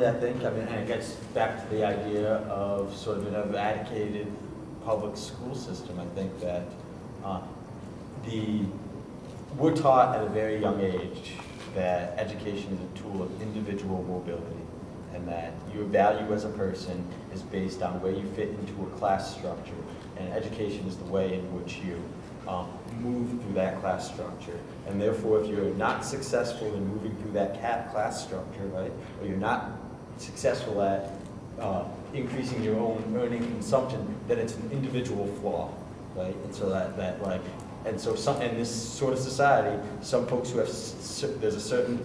I think, and it gets back to the idea of sort of an eradicated public school system. I think that we're taught at a very young age that education is a tool of individual mobility, and that your value as a person is based on where you fit into a class structure, and education is the way in which you move through that class structure. And therefore, if you're not successful in moving through that class structure, right, or you're not successful at increasing your own earning consumption, then it's an individual flaw, right? And so in this sort of society, some folks who have, there's a certain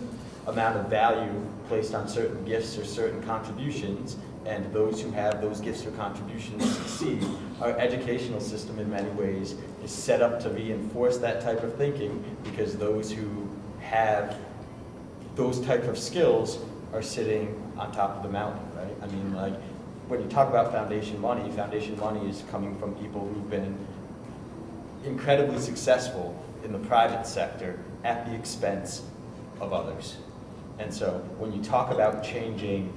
amount of value placed on certain gifts or certain contributions, and those who have those gifts or contributions succeed. Our educational system in many ways is set up to reinforce that type of thinking, because those who have those type of skills are sitting on top of the mountain, right? I mean, like, when you talk about foundation money is coming from people who've been incredibly successful in the private sector at the expense of others. And so when you talk about changing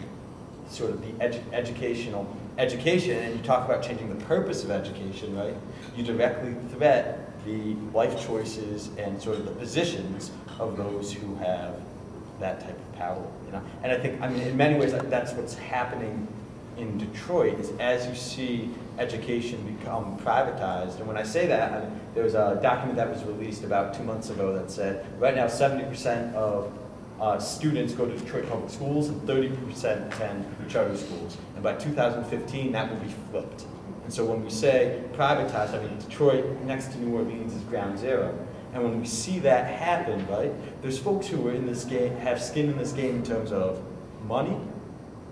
sort of the education, and you talk about changing the purpose of education, right, you directly threat the life choices and sort of the positions of those who have that type of power, you know? And I think, I mean, in many ways, that's what's happening in Detroit, is as you see education become privatized. And when I say that, I mean, there was a document that was released about 2 months ago that said, right now 70% of students go to Detroit public schools and 30% attend charter schools. And by 2015, that will be flipped. And so when we say privatized, I mean, Detroit next to New Orleans is ground zero. And when we see that happen, right, there's folks who are in this game, have skin in this game in terms of money,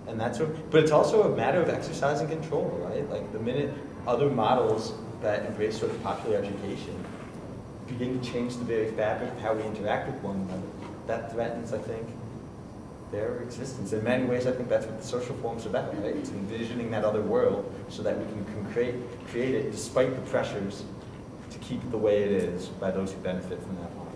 and that sort of, but it's also a matter of exercising control, right? Like, the minute other models that embrace sort of popular education begin to change the very fabric of how we interact with one another, that threatens, I think, their existence. In many ways, I think that's what the social form's about, right? It's envisioning that other world so that we can create it despite the pressures to keep it the way it is by those who benefit from that model.